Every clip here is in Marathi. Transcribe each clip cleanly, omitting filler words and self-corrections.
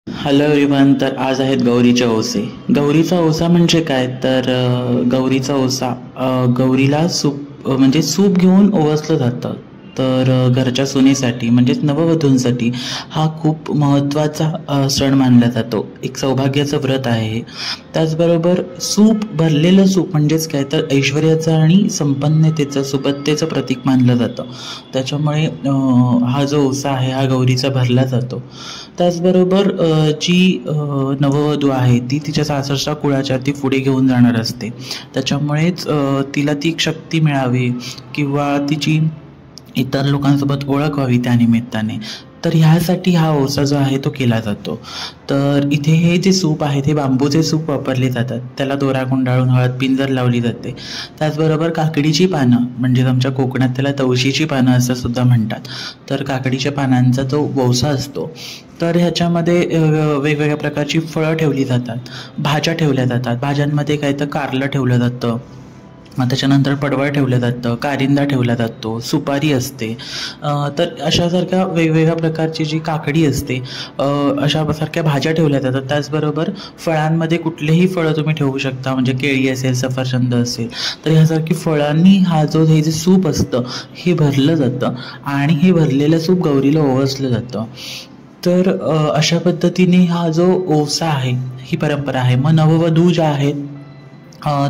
Hello everyone. तर आज आहेत गौरीचे ओसे. गौरीचा ओसा म्हणजे काय तर गौरीचा ओसा गौरीला सूप म्हणजे सूप घेऊन ओवासलं जातं. तर घरच्या सुनेसाठी म्हणजेच नववधूंसाठी हा खूप महत्त्वाचा सण मानला जातो. एक सौभाग्याचं व्रत आहे हे. त्याचबरोबर सूप, भरलेलं सूप म्हणजेच काय तर ऐश्वर्याचं आणि संपन्नतेचं, सुबत्तेचं प्रतीक मानलं जातं. त्याच्यामुळे हा जो ओसा आहे हा गौरीचा भरला जातो. त्याचबरोबर जी नववधू आहे ती तिच्या सासरच्या कुळाच्या ती पुढे घेऊन जाणार असते. त्याच्यामुळेच तिला ती शक्ती मिळावी किंवा तिची इतर लोकांसोबत ओळख व्हावी त्या निमित्ताने. तर ह्यासाठी हा ओसा जो आहे तो केला जातो. तर इथे हे जे सूप आहे ते बांबूचे सूप वापरले जातात. त्याला दोरा गुंडाळून हळद पिंजर लावली जाते. त्याचबरोबर काकडीची पानं म्हणजेच आमच्या कोकणात त्याला तवशीची पानं असं सुद्धा म्हणतात. तर काकडीच्या पानांचा जो वौसा असतो तर ह्याच्यामध्ये वेगवेगळ्या प्रकारची फळं ठेवली जातात, भाज्या ठेवल्या जातात. भाज्यांमध्ये काय तर कारलं ठेवलं जातं, मग त्याच्यानंतर पडवळ ठेवलं जातं, कारिंदा ठेवला जातो, सुपारी असते. तर अशासारख्या वेगवेगळ्या प्रकारची जी काकडी असते अशासारख्या भाज्या ठेवल्या जातात. त्याचबरोबर फळांमध्ये कुठलेही फळं तुम्ही ठेवू शकता, म्हणजे केळी असेल, सफरचंद असेल. तर ह्यासारखी फळांनी हे जे सूप असतं हे भरलं जातं आणि हे भरलेलं सूप गौरीला ओवासलं जातं. तर अशा पद्धतीने हा जो ओवसा आहे ही परंपरा आहे. मग नववधू ज्या आहेत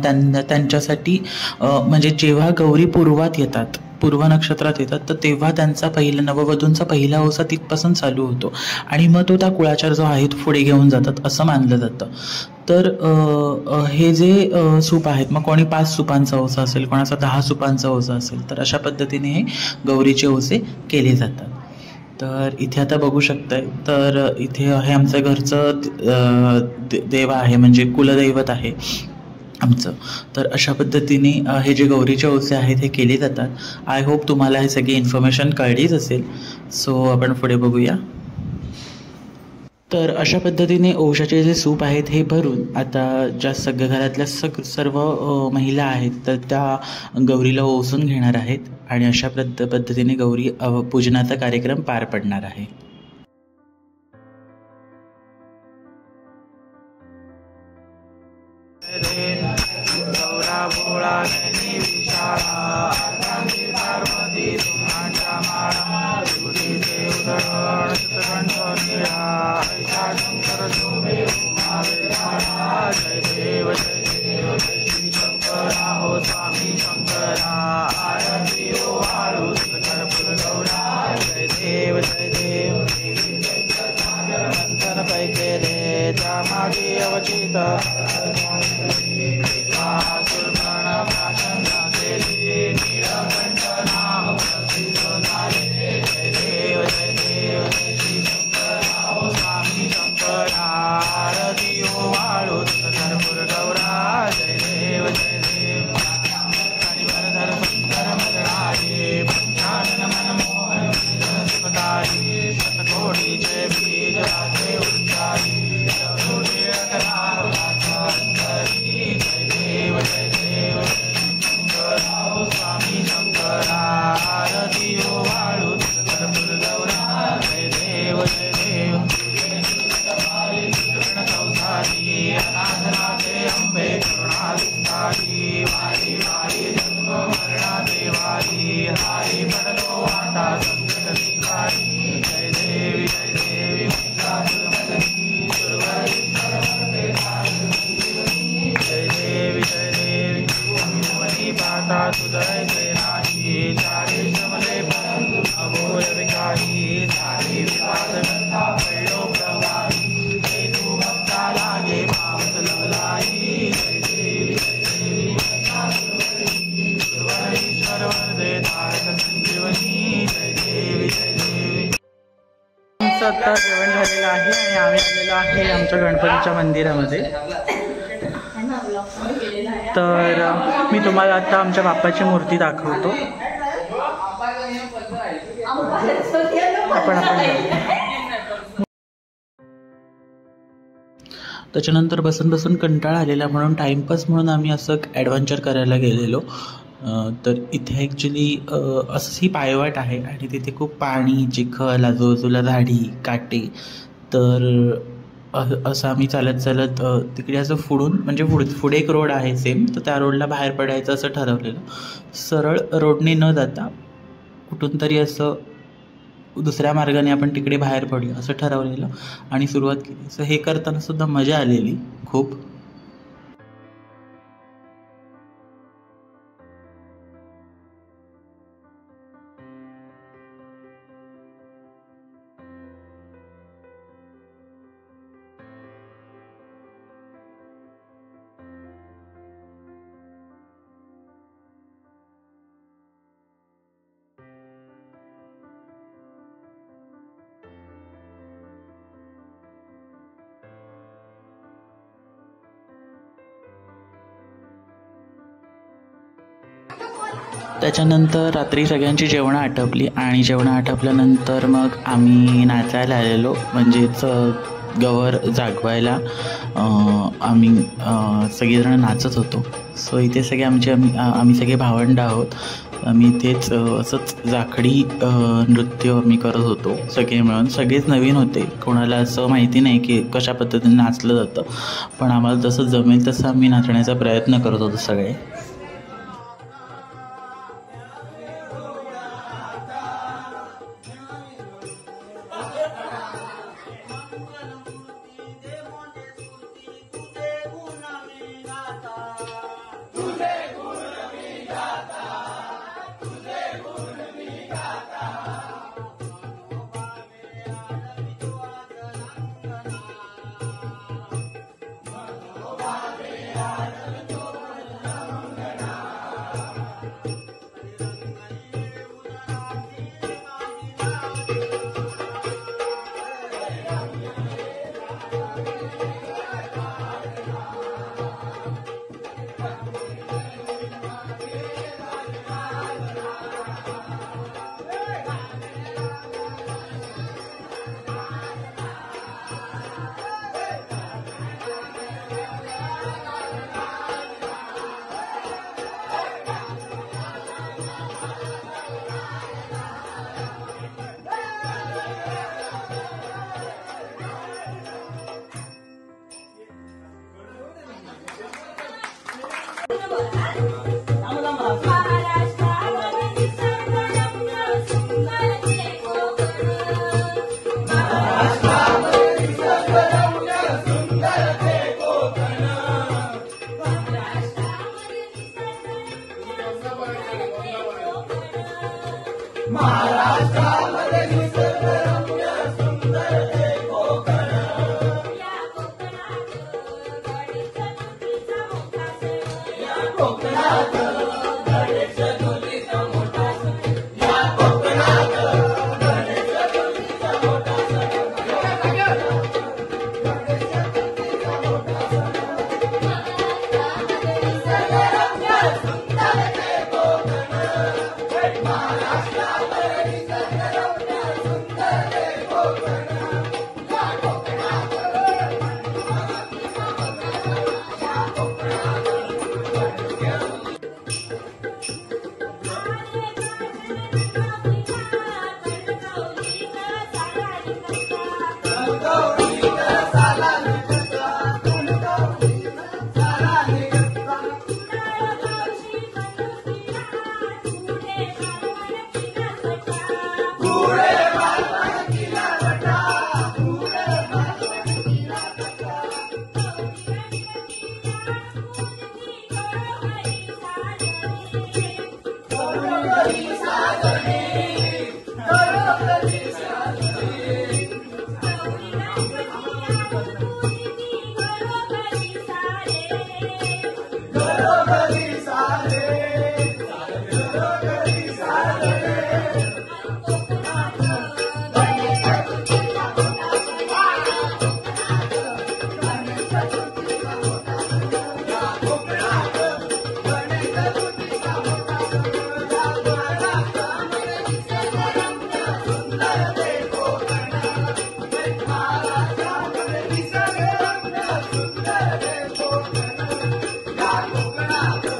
त्यांच्यासाठी म्हणजे जेव्हा गौरी पूर्वात येतात, पूर्व नक्षत्रात येतात, तर तेव्हा त्यांचा नववधूंचा पहिला ओसा तिथपासून चालू होतो आणि मग तो त्या कुळाचार जो आहे तो पुढे घेऊन जातात असं मानलं जातं. तर हे जे सूप आहेत, मग कोणी 5 सुपांचा ओसा असेल, कोणाचा 10 सुपांचा ओसा असेल, तर अशा पद्धतीने हे गौरीचे ओसे केले जातात. तर इथे आता बघू शकताय, तर इथे हे आमचं घरचं देव आहे, म्हणजे कुलदैवत आहे आमचं. तर अशा पद्धतीने हे जे गौरीचे ओसे आहेत हे केले जातात. आय होप तुम्हाला हे सगळी इन्फॉर्मेशन कळलीच असेल. सो आपण पुढे बघूया. तर अशा पद्धतीने ओशाचे जे सूप आहेत हे भरून आता ज्या घरातल्या सर्व महिला आहेत तर त्या गौरीला ओसून घेणार आहेत आणि अशा पद्धतीने गौरी पूजनाचा कार्यक्रम पार पडणार आहे. आता जेवण झालेलं आहे आणि आम्ही आलेलो आहे आमच्या गणपतीच्या मंदिरामध्ये. तर मी तुम्हाला आता आमच्या बाप्पाची मूर्ती दाखवतो. आपण त्याच्यानंतर बसून बसून कंटाळा आलेला म्हणून टाईमपास म्हणून आम्ही असं ॲडव्हेंचर करायला गेलेलो. तर इथे ॲक्च्युली असंही पायवाट आहे आणि तिथे खूप पाणी, चिखल, आजूबाजूला झाडी, काटे. तर असं आम्ही चालत चालत तिकडे असं पुढून म्हणजे पुढे एक रोड आहे सेम, तर त्या रोडला बाहेर पडायचं असं ठरवलेलं. सरळ रोडने न जाता कुठून तरी असं दुसऱ्या मार्गाने आपण तिकडे बाहेर पडूया असं ठरवलेलं आणि सुरुवात केली. सो हे करताना सुद्धा मजा आलेली खूप. त्याच्यानंतर रात्री सगळ्यांची जेवणं आटपली आणि जेवणं आटपल्यानंतर मग आम्ही नाचायला आलेलो, म्हणजेच गवर जागवायला आम्ही सगळेजण नाचत होतो. सो इथे सगळे आम्ही सगळे भावंडं आहोत. आम्ही इथेच असंच जाखडी नृत्य आम्ही करत होतो सगळे मिळून. सगळेच नवीन होते, कोणाला असं माहिती नाही की कशा पद्धतीने नाचलं जातं, पण आम्हाला जसं जमेल तसं आम्ही नाचण्याचा प्रयत्न करत होतो सगळे. कोकणात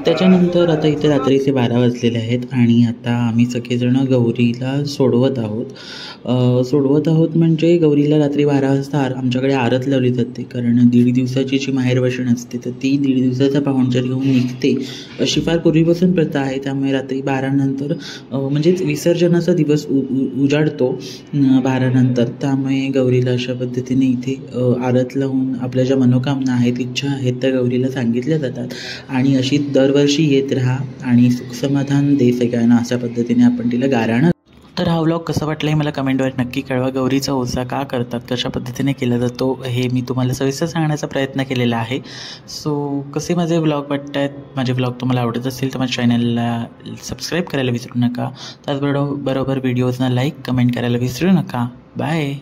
त्याच्यानंतर आता इथे रात्रीचे 12 वाजलेले आहेत आणि आता आम्ही सगळेजणं गौरीला सोडवत आहोत म्हणजे गौरीला रात्री 12 वाजता आमच्याकडे आरत लावली जाते, कारण 1.5 दिवसाची जी माहेरवाशीण असते तर ती 1.5 दिवसाचा पाहुणचार घेऊन निघते अशी फार पूर्वीपासून प्रथा आहे. त्यामुळे रात्री 12 नंतर म्हणजेच विसर्जनाचा दिवस उजाडतो 12 नंतर. त्यामुळे गौरीला अशा पद्धतीने इथे आरत लावून आपल्या ज्या मनोकामना आहेत, इच्छा आहेत त्या गौरीला सांगितल्या जातात आणि अशी दरवर्षी येत राहा आणि सुखसमाधान दे सगळ्यांना, अशा पद्धतीने आपण तिला गाराणं. तर हा व्लॉग कसा वाटला हे मला कमेंटवर नक्की कळवा. गौरीचा ओझा का करतात, कशा पद्धतीने केला जातो हे मी तुम्हाला सविस्तर सांगण्याचा प्रयत्न केलेला आहे. सो कसे माझे व्लॉग वाटत आहेत, माझे व्लॉग तुम्हाला आवडत असतील तर माझ्या चॅनलला सबस्क्राईब करायला विसरू नका. त्याचबरोबर व्हिडिओजना लाईक कमेंट करायला विसरू नका. बाय.